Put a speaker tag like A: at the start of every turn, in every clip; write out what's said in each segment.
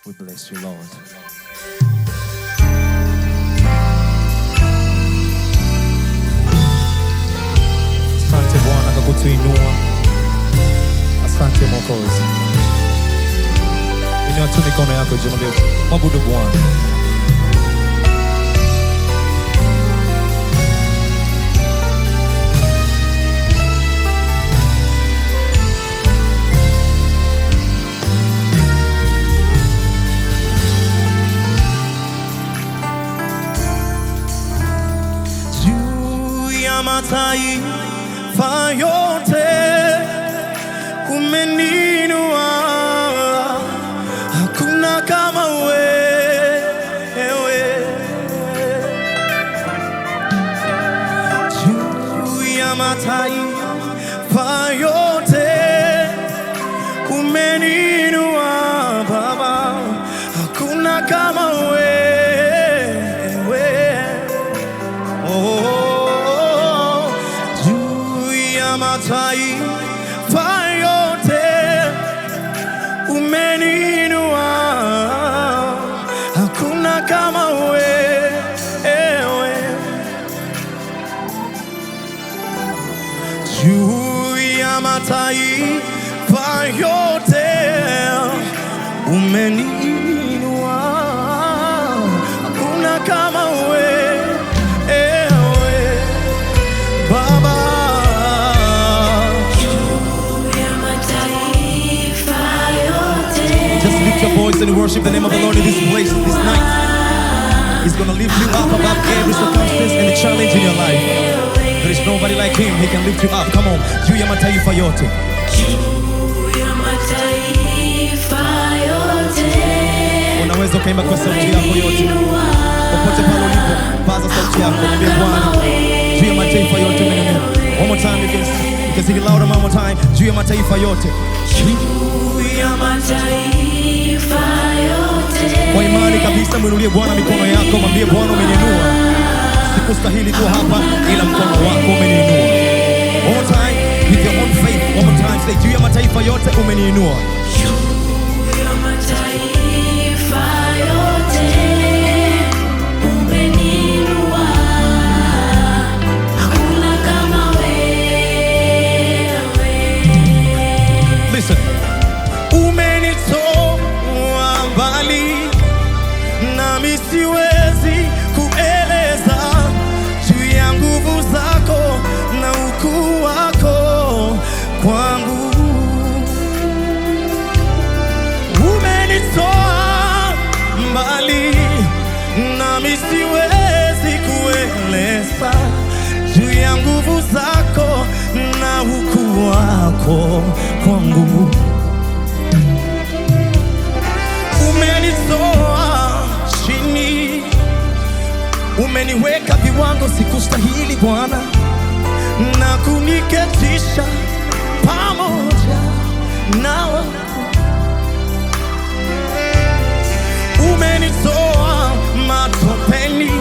A: We bless you, Lord. Asante Bwana kwa kutuinua. Asante Mwokozi. Inua tu mikono yako juu, mwabudu Bwana. Mataifa yote umeninua, hakuna kama wewe. Juu ya mataifa yote umeninua Baba, hakuna kama wewe. Mataifa yote umeninua, hakuna kama wewe. Juu ya mataifa yote umeninua, hakuna kama wewe. Voice and worship the name of the Lord in this place, this night. He's going to lift you up above every circumstance and challenge in your life. There is nobody like him. He can lift you up. Come on. Juu ya mataifa yote. Unaweza ukaimba kwa sauti yako yote. Popote pale ulipo, paza sauti yako. Mwambie Bwana, juu ya mataifa yote umeninua. One more time, you can sing it louder one more time. Juu ya mataifa yote. Juu ya mataifa yote. Kwa imani kabisa mwinulie Bwana mikono yako, mwambie Bwana umeninua. Sikustahili kuwa hapa ila mkono wako umeninua. One more time with your own faith. One more time say juu ya mataifa yote umeninua. Juu ya mataifa yote umeninua. Hakuna kama wewe. Listen. Nami siwezi kueleza juu ya nguvu zako na ukuu wako kwangu. Umenitoa mbali, nami siwezi kueleza juu ya nguvu zako na ukuu wako kwangu. Umenitoa chini, umeniweka viwango sikustahili Bwana, na kuniketisha pamoja nawe. Umenitoa matopeni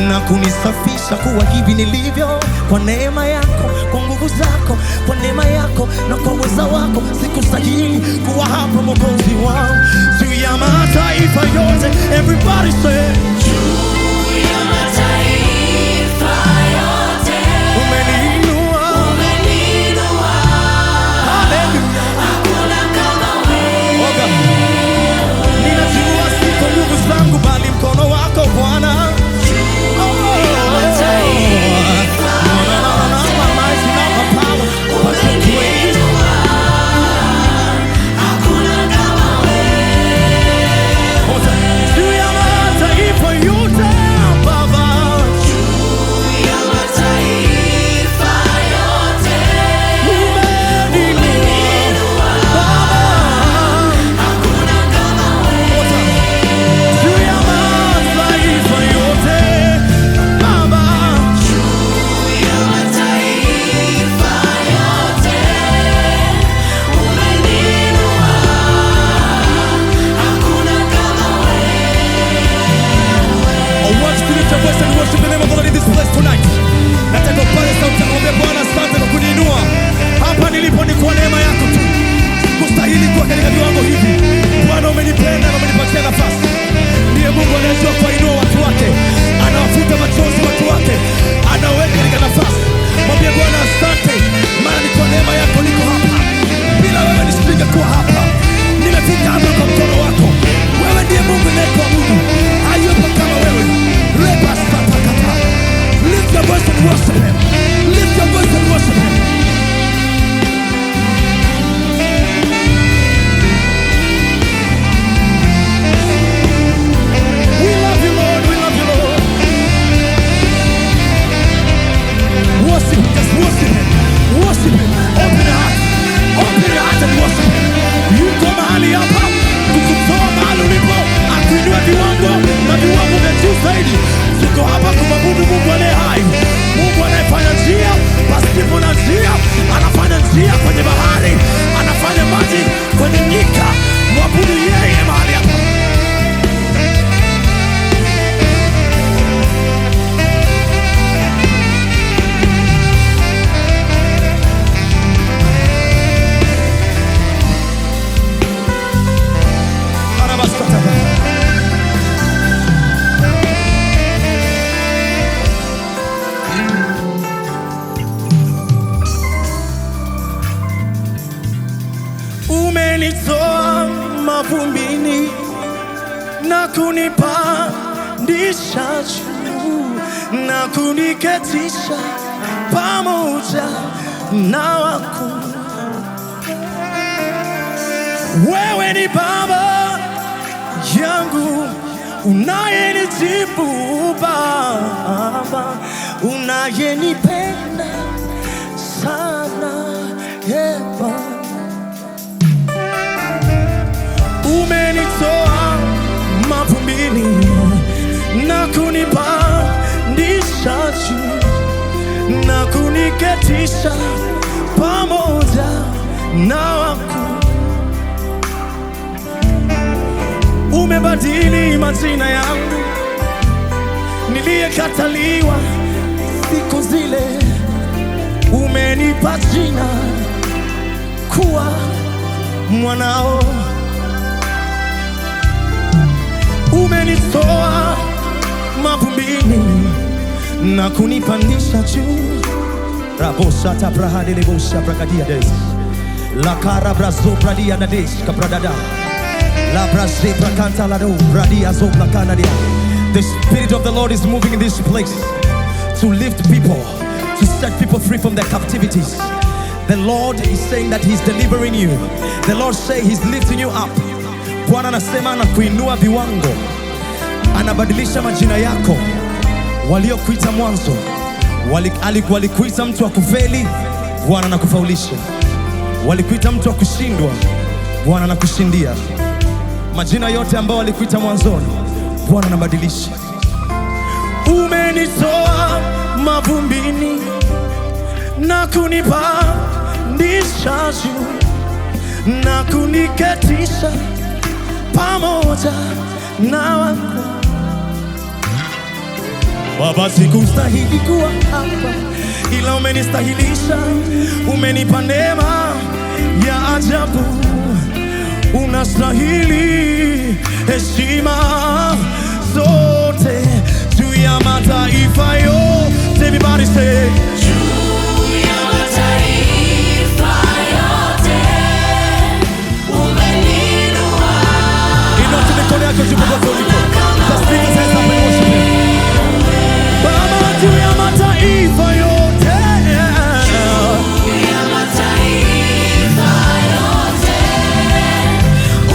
A: na kunisafisha kuwa hivi nilivyo, kwa neema yako, kwa nguvu zako, kwa neema yako na kwa uweza wako. Sikustahili kuwa hapa Mwokozi wangu. Juu ya mataifa yote, everybody say, juu ya mataifa yote umeninua, umeninua. Hallelujah. Hakuna kama wewe. Ninajua si kwa nguvu zangu bali mkono wako Bwana. Juu ya mataifa yote Baba. Umenitoa mavumbini na kunipandisha juu na kuniketisha pamoja na wakuu. Wewe ni Baba yangu unayenijibu, Baba unayenipenda sana, Baba. Umenitoa mavumbini na kunipandisha juu na kuniketisha pamoja na wakuu. Umebadili majina yangu niliyekataliwa siku zile, umenipa jina kuwa mwanao. Umenitoa mavumbini na kunipandisha juu. Rabosa tabrahade lebosha bragadia des la cara brazo bradia da des capradada la braze bracanta la do bradia zo bracanadia. The Spirit of the Lord is moving in this place to lift people, to set people free from their captivities. The Lord is saying that He's delivering you. The Lord say He's lifting you up. Bwana anasema anakuinua viwango, anabadilisha majina yako. Waliokuita mwanzo walikuita mtu wa kufeli, Bwana anakufaulisha. Walikuita mtu wa kushindwa, Bwana anakushindia. Majina yote ambao walikuita mwanzoni, Bwana anabadilisha. Umenitoa mavumbini na kunipandisha juu na kuniketisha pamoja na wakuu. Baba, sikustahili kuwa hapa, ila umenistahilisha. Umenipa neema ya ajabu, unastahili heshima zote juu ya mataifa yote. Everybody say juu ya mataifa yote umeniinua. Inua mikono yako juu popote ulipo. Just lift your hands up and worship Him. Baba, juu ya mataifa yote, juu ya mataifa yote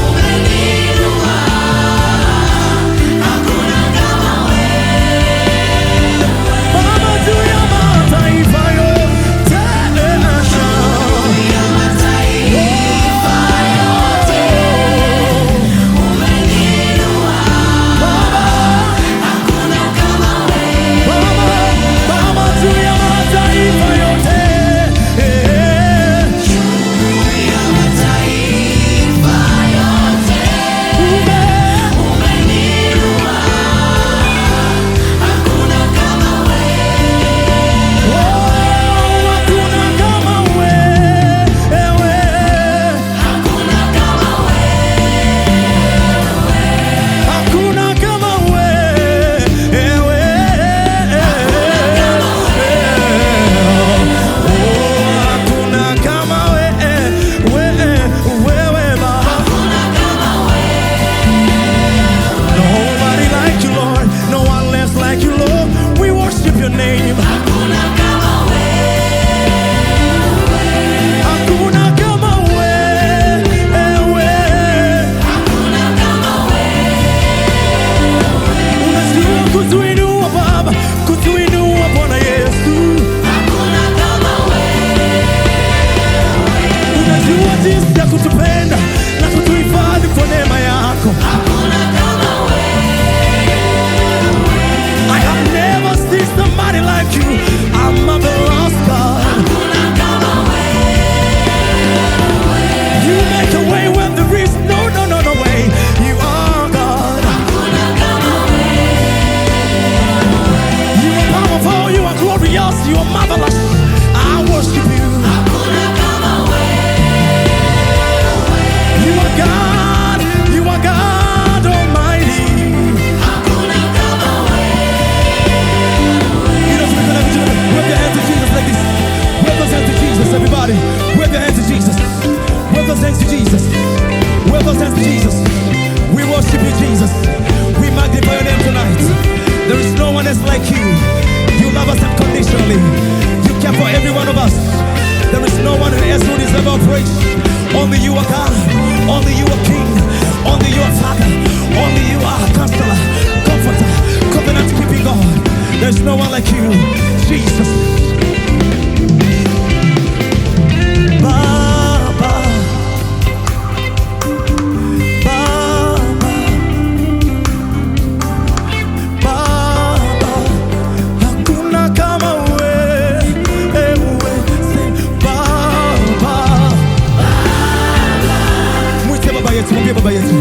A: umeniinua. Hakuna kama wewe. Baba, juu ya mataifa yote, juu ya mataifa yote umeniinua. Baba, hakuna kama wewe. Baba, juu ya mataifa yote, juu ya mataifa yote umeniinua. Hakuna kama wewe. Hakuna kama wewe. Hakuna kama wewe. Hakuna kama wewe. Hakuna kama wewe Baba. Nobody like you, Lord. No one less like you, Lord. We worship your name. Hakuna kama wewe. Hakuna kama wewe. Hakuna kama wewe. Unajua kutuinua Baba, kutuinua Bwana Yesu. Hakuna kama wewe. Unajua jinsi ya kutupenda na kutuhifadhi kwa neema yako. Hakuna kama wewe. I have never seen somebody like you. I'm a lost God. Hakuna kama wewe. You make a way when there is no way. You are God. Hakuna kama wewe. You are powerful, you are glorious, you are marvelous. I worship you. Hakuna kama wewe. You are God, you are God Almighty. Hakuna kama wewe. You know, wave your hands to Jesus like this. Wave those hands to Jesus, everybody. Wave your hands to Jesus. Wave those hands to Jesus. like you. You love us unconditionally. You care for every one of us. There is no one else who deserves our praise. Only you are God. Only you are King. Only you are Father. Only you are Counselor, Comforter, Covenant-keeping God. There's no one like you, Jesus. Baba, Baba, Baba, hakuna kama wewe, Baba. Mwite baba yetu, mwambie baba yetu.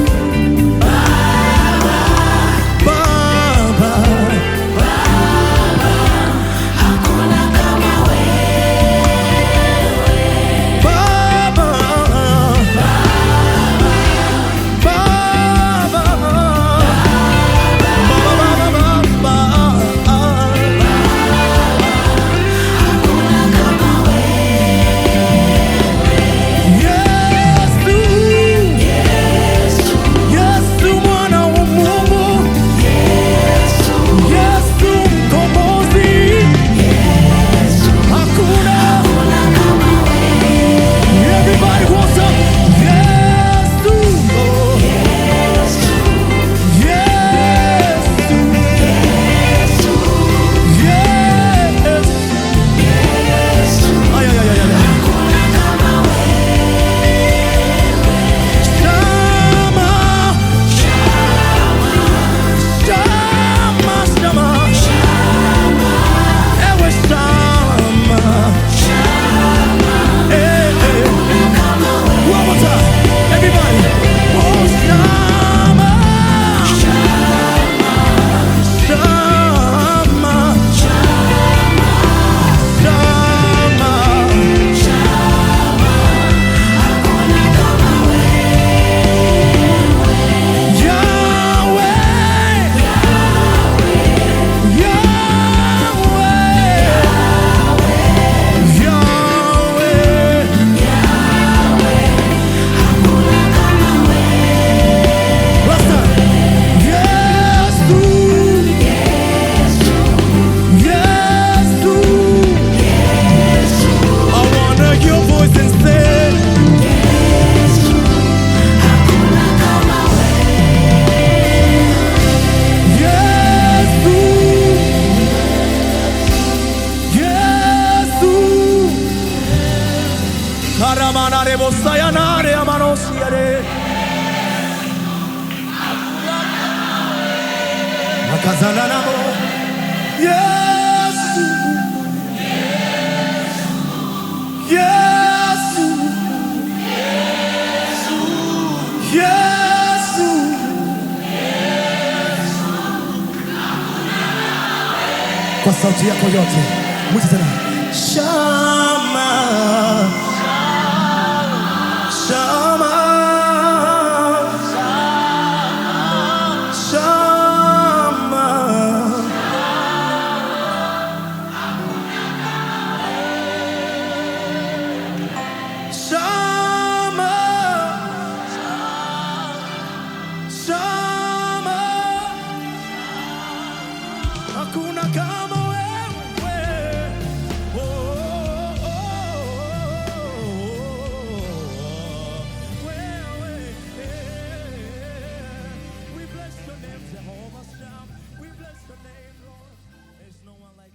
A: Kwa sauti yako yote, mwite tena. Shama, Shama, Shama, Shama, Shama, hakuna kama Jehovah, we bless your name, Lord. There's no one like